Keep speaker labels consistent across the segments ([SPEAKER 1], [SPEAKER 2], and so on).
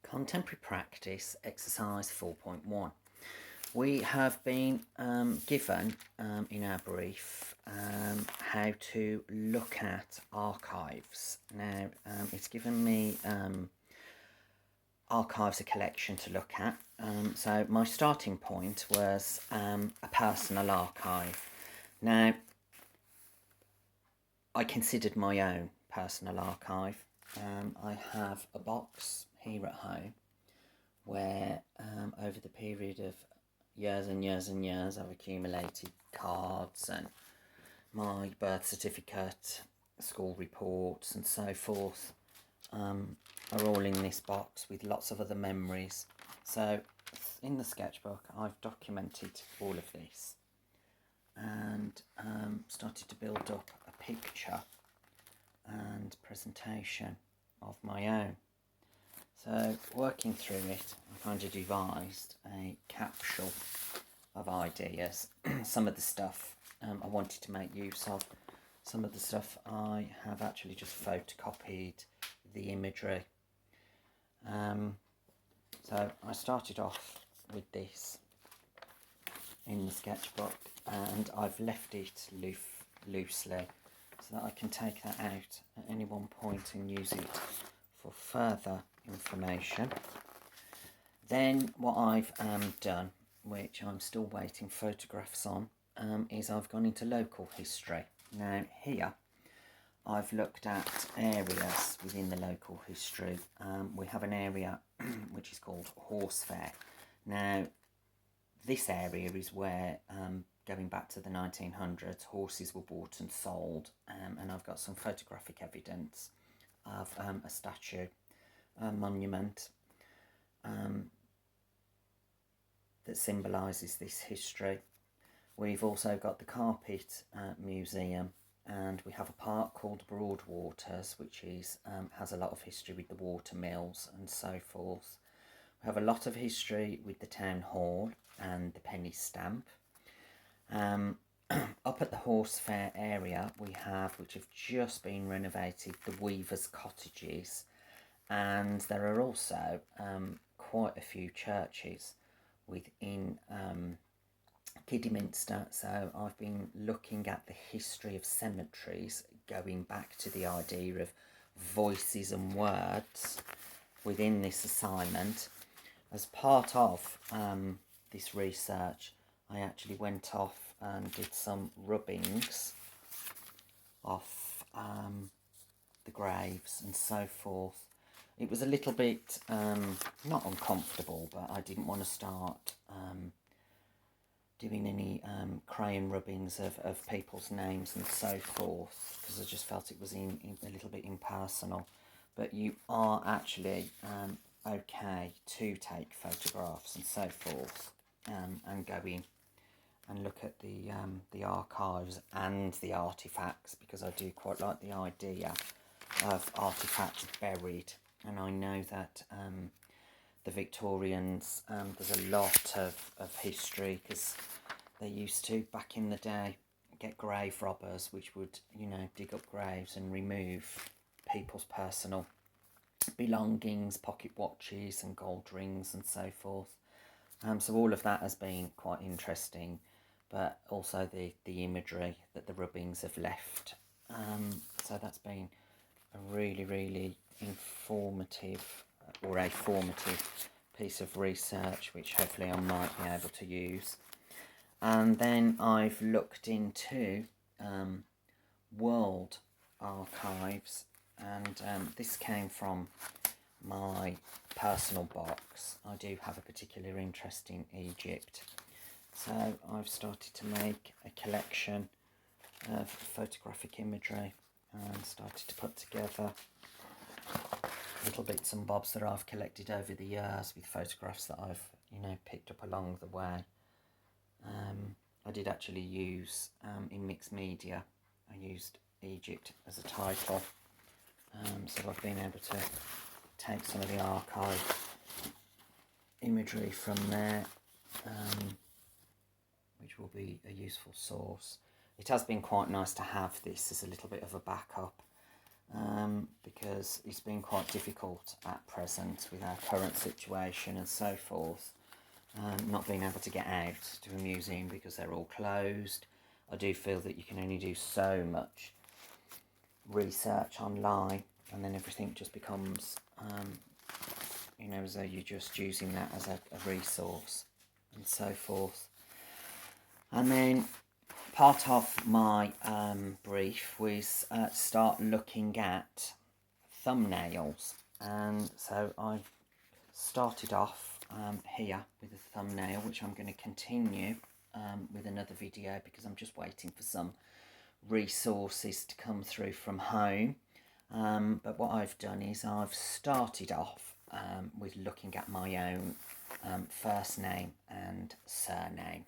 [SPEAKER 1] Contemporary Practice Exercise 4.1. We have been given in our brief how to look at archives. Now it's given me archives, a collection to look at. So my starting point was a personal archive. Now I considered my own personal archive. I have a box here at home where over the period of years and years and years I've accumulated cards and my birth certificate, school reports and so forth are all in this box with lots of other memories. So in the sketchbook I've documented all of this and started to build up a picture and presentation of my own. So working through it, I kind of devised a capsule of ideas. Some of the stuff I wanted to make use of. Some of the stuff I have actually just photocopied the imagery. So I started off with this in the sketchbook and I've left it loosely so that I can take that out at any one point and use it for further information. Then what I've done, which I'm still waiting photographs on, is I've gone into local history. Now here I've looked at areas within the local history. We have an area which is called Horse Fair. Now this area is where going back to the 1900s, horses were bought and sold, and I've got some photographic evidence of a statue, a monument that symbolises this history. We've also got the Carpet Museum, and we have a park called Broadwaters, which is has a lot of history with the water mills and so forth. We have a lot of history with the town hall and the penny stamp. Up at the Horse Fair area we have, which have just been renovated, the Weavers' Cottages, and there are also quite a few churches within Kidderminster. So I've been looking at the history of cemeteries, going back to the idea of voices and words within this assignment. As part of this research, I actually went off and did some rubbings off the graves and so forth. It was a little bit not uncomfortable, but I didn't want to start doing any crayon rubbings of people's names and so forth, because I just felt it was in a little bit impersonal. But you are actually okay to take photographs and so forth and go in and look at the archives and the artefacts, because I do quite like the idea of artefacts buried. And I know that the Victorians, there's a lot of history, because they used to, back in the day, get grave robbers, which would, dig up graves and remove people's personal belongings, pocket watches and gold rings and so forth. So all of that has been quite interesting, but also the imagery that the rubbings have left. So that's been a really, really informative or a formative piece of research, which hopefully I might be able to use. And then I've looked into world archives, and this came from my personal box. I do have a particular interest in Egypt, so I've started to make a collection of photographic imagery and started to put together little bits and bobs that I've collected over the years with photographs that I've picked up along the way. I did actually use in mixed media, I used Egypt as a title, so I've been able to take some of the archive imagery from there, which will be a useful source. It has been quite nice to have this as a little bit of a backup, because it's been quite difficult at present with our current situation and so forth. Not being able to get out to a museum because they're all closed. I do feel that you can only do so much research online, and then everything just becomes, you know, as though you're just using that as a resource and so forth. And then part of my brief was start looking at thumbnails, and so I've started off here with a thumbnail, which I'm going to continue with another video because I'm just waiting for some resources to come through from home. But what I've done is I've started off with looking at my own first name and surname.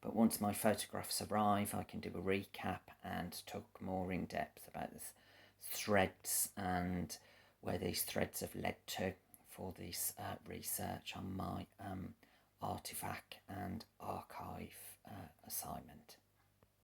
[SPEAKER 1] But once my photographs arrive, I can do a recap and talk more in depth about the threads and where these threads have led to for this research on my artefact and archive assignment.